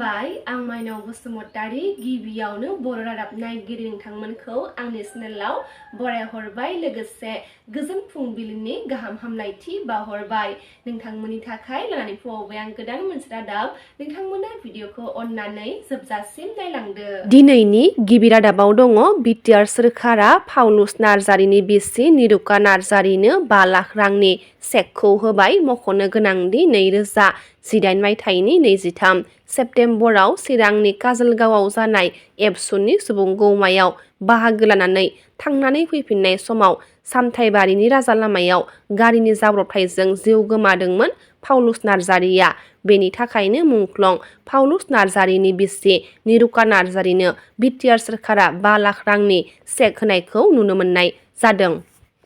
खुलुमबाय आं माइनाव बसुमतारी गिबियावनो बर' रादाब नायगिरि नोंथांमोनखौ आंनि चेनेलाव बरायहरबाय लोगोसे गोजोन फुंबिलिनि गाहाम हामलायथि बावहरबाय नोंथांमोननि थाखाय लानानै फैबाय आं गोदान मोनसे रादाब नोंथांमोना भिडिअखौ अननानै जोबजासिम नायलांदो। दिनैनि गिबि रादाबाव दङ बिटिआर सोरखारा पाउलुस नार्जारिनि बिसि निरुका नार्जारिनो 5 लाख रांनि चेकखौ होबाय। मख'नो गोनांदि 2018 मायथाइनि 23 सेप्तेम्बराव चिरांनि काजलगावआव जानाय एबसुनि सुबुंगौमायाव बाहागो लानानै थांनानै फैफिननाय समाव सामथाइबारिनि राजा लामायाव गारिनि जाब्रबथायजों जिउ गोमादोंमोन पाउलुस नार्जारिया। बेनि थाखायनो मुंख्लं पाउलुस नार्जारिनि बिसि निरुका नार्जारिनो बिटिआर सोरखारा 5 लाख रांनि चेक होनायखौ नुनो मोननाय जादों।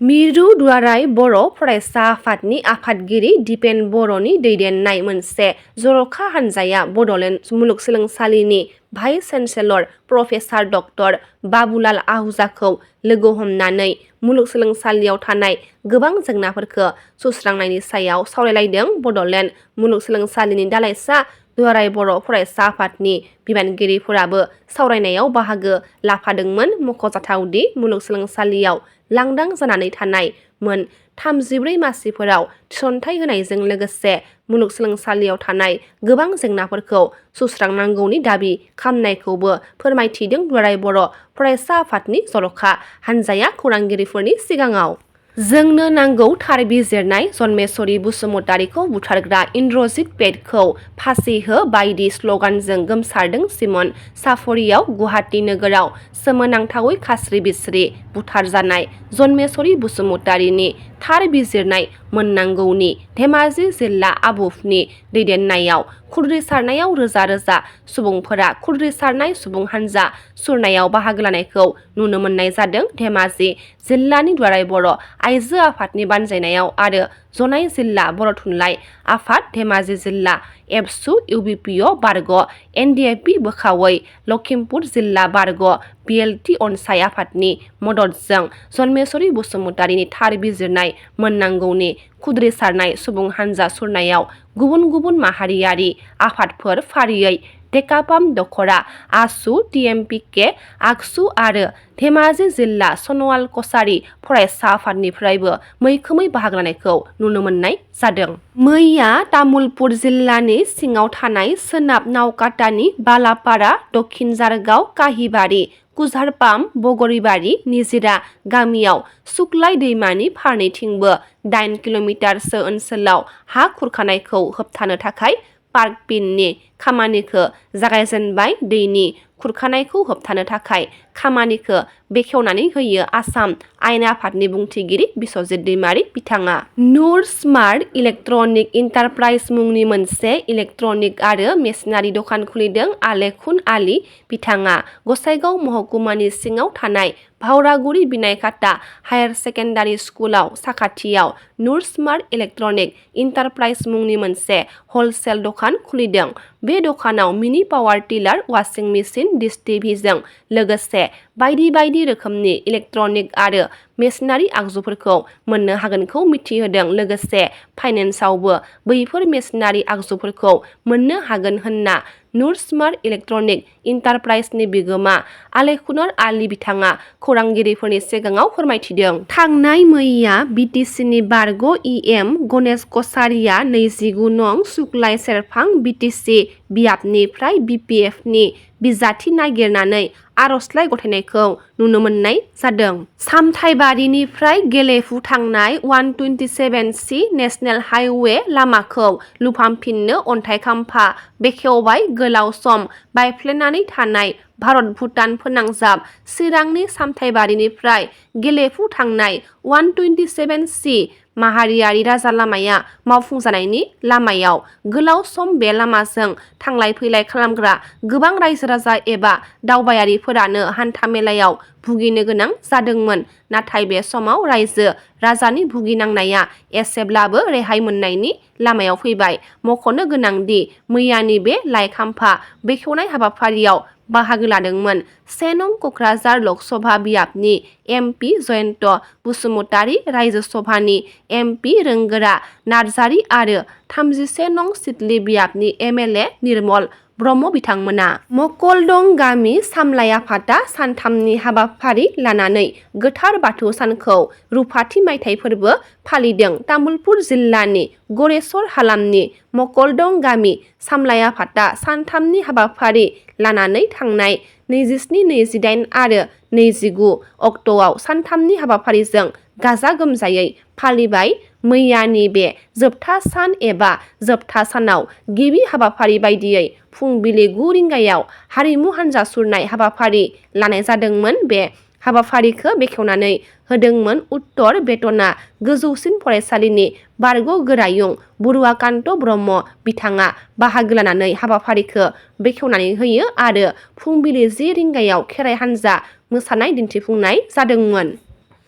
मिरु दुलाराय बर' फरायसा आफादनि आफादगिरि दिपेन बर'नि दैदेननाय मोनसे जर'खा हान्जाया बड'लेण्ड मुलुगसोलोंसालिनि vice chancellor professor doctor Babulal आहुजाखौ लोगो हमनानै मुलुगसोलोंसालियाव थानाय गोबां जेंनाफोरखौ सुस्रांनायनि सायाव सावरायलायदों। बड'लेण्ड मुलुगसोलोंसालिनि दालाइसा दुलाराय बर' फरायसा आफादनि बिबानगिरिफोराबो सावरायनायाव बाहागो लाफादोंमोन। मख'जाथावदि मुलुगसोलोंसालियाव लांदां जानानै थानाय मोन 34 मासिफोराव थिसनथाइ होनायजों लोगोसे मुलुगसोलोंसालियाव थानाय गोबां जेंनाफोरखौ सुस्रांनांगौनि दाबि खालामनायखौबो फोरमायथिदों दुलाराय बर' फरायसा आफादनि जर'खा हान्जाया खौरांगिरिफोरनि सिगाङाव। जोंनो नांगौ थार बिजिरनाय जन्मेश्वरी बसुमतारीखौ बुथारग्रा इन्द्रजित पेटखौ फासि हो बायदि स्लगानजों गोमसारदों सिमन साफरियाव गुवाहाटी नोगोराव सोमोनांथावै खास्रि बिस्रि बुथारजानाय जन्मेश्वरी बसुमतारीनि थार बिजिरनाय मोननांगौनि धेमाजि जिल्ला आबुफनि दैदेननायाव खुद्रिसारनायाव रोजा रोजा सुबुंफोरा खुद्रिसारनाय सुबुं हान्जा सुरनायाव बाहागो लानायखौ नुनो मोननाय जादों। धेमाजि जिल्लानि दुलाराय बर' आइजो आफादनि बानजायनायाव आरो जनाय जिल्ला बर' थुनलाइ आफाद धेमाजि जिल्ला एबसु इउबिपिअ बारग' एनडिएफबि बोखावै लखिमपुर जिल्ला बारग' बिएलटि अनसाय आफादनि मददजों जन्मेश्वरी बसुमतारीनि थार बिजिरनाय मोननांगौनि खुद्रिसारनाय सुबुं हान्जा सुरनायाव गुबुन गुबुन माहारियारि आफादफोर फारियै डेकापाम दखरा आसु टिएमपिके आगसु आरो धेमाजि जिल्ला सनवाल कछारी फरायसा आफादनिफ्रायबो मैखोमै बाहागो लानायखौ नुनो मोननाय जादों। मैया तामुलपुर जिल्लानि सिङाव थानाय सोनाब नावकाटानि बालापारा दक्षिण जारगाव काहिबारि कुझारपाम बगरिबारि निजिरा गामियाव सुक्लाय दैमानि फारनैथिंबो 8 किल'मिटारसो ओनसोलाव हा खुरखानायखौ होबथानो थाखाय पार्क पिननि खामानिखौ जागायजेनबाय। दैनि खुरखानायखौ होबथानो थाखाय खामानिखौ बेखेवनानै होयो आसाम आयेन आफादनि बुंथिगिरि बिस्वजित दैमारि बिथाङा। नुर स्मार्ट इलेक्ट्रनिक इन्टारप्राइज मुंनि मोनसे इलेक्ट्रनिक आरो मेसिनारि दखान खुलिदों आलेखुन आली बिथाङा। गसाइगाव महकुमानि सिङाव थानाय भावरागुरि बिनायखाता हायार सेकेन्डारि स्कुलाव साखाथियाव नुर स्मार्ट इलेक्ट्रनिक इन्टारप्राइज मुंनि मोनसे हलसेल दखान खुलिदों। बे दखानाव मिनि power tiller washing machine dish टिभिजों लोगोसे बायदि बायदि रोखोमनि इलेक्ट्रनिक आरो मेसिनारि आगजुफोरखौ मोननो हागोनखौ मिथिहोदों। लोगोसे फाइनेन्सआवबो बैफोर मेसिनारि आगजुफोरखौ मोननो हागोन होनना नुर स्मार्ट इलेक्ट्रनिक इन्टारप्राइजनि बिगोमा आलेखुनर आली बिथाङा खौरांगिरिफोरनि सिगाङाव फोरमायथिदों। थांनाय मैया बिटिसिनि बारग' इएम गणेश कछारिया 29 नं सुक्लाय सेरफां बिटिसि बियाबनिफ्राय बिपिएफनि बिजाथि नागिरनानै आर'जलाइ गथायनायखौ नुनो मोननाय जादों। सामथाइबारिनिफ्राय गेलेफु थांनाय 127C नेशनेल हाइवे लामाखौ लुफामफिननो अन्थाइ खाम्फा बेखेवबाय। गोलाव सम बायफ्लेनानै थानाय भारत भुटान फोनांजाब चिरांनि सामथाइबारिनिफ्राय गेलेफु थांनाय 127C माहारियारि राजा लामाया मावफुंजानायनि लामायाव गोलाव सम बे लामाजों थांलाय फैलाय खालामग्रा गोबां रायजो राजा एबा दावबायारिफोरानो हान्था मेलायाव भुगिनो गोनां जादोंमोन। नाथाय बे समाव रायजो राजानि भुगिनांनाया एसेब्लाबो रेहाय मोननायनि लामायाव फैबाय। मख'नो गोनांदि मैयानि बे लाइ खाम्फा बेखेवनाय हाबाफारियाव बाहागो लादोंमोन 1 नं क'क्राझार लकसभा बियाबनि एमपि जयन्त बसुमतारी, रायजो सभानि एमपि रोंगोरा नार्जारी आरो 31 नं सिडली बियाबनि एमएलए निर्मल ब्रह्म बिथांमोना मकलदं गामि सामलाय आफादा सानथामनि हाबाफारि लानानै गोथार बाथौ सानखौ रुफाथि मायथाइ फोरबो फालिदों। तामुलपुर जिल्लानि गरेस्वर हालामनि मकलदं गामि सामलाय आफादा सानथामनि हाबाफारि लानानै थांनाय 27, 28 आरो 29 अक्ट'आव सानथामनि हाबाफारिजों गाजा गोमजायै फालिबाय। मैयानि बे जोबथा सान एबा जोबथा सानाव गिबि हाबाफारि बायदियै फुंबिलि 9 रिंगायाव हारिमु हान्जा सुरनाय हाबाफारि लानाय जादोंमोन। बे हाबाफारिखौ बेखेवनानै होदोंमोन उत्तर बेटना गोजौसिन फरायसालिनि बारग' गोरायुं बरुवाकान्त ब्रह्म बिथाङा बाहागो लानानै हाबाफारिखौ बेखेवनानै होयो आरो फुंबिलि 10 रिंगायाव खेराइ हान्जा मोसानाय दिन्थिफुंनाय जादोंमोन।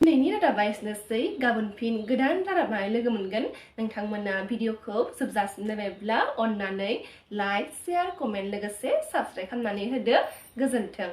दिनैनि रादाबा एसेनोसै। गाबोन फिन गोदान रादाबा लोगो मोनगोन। नोंथांमोना भिडिअखौ जोबजासिम नायबायब्ला अन्नानै लाइक, शेयार, कमेन्ट लोगोसे साबस्क्राइब खालामनानै होदो। गोजोन्थों।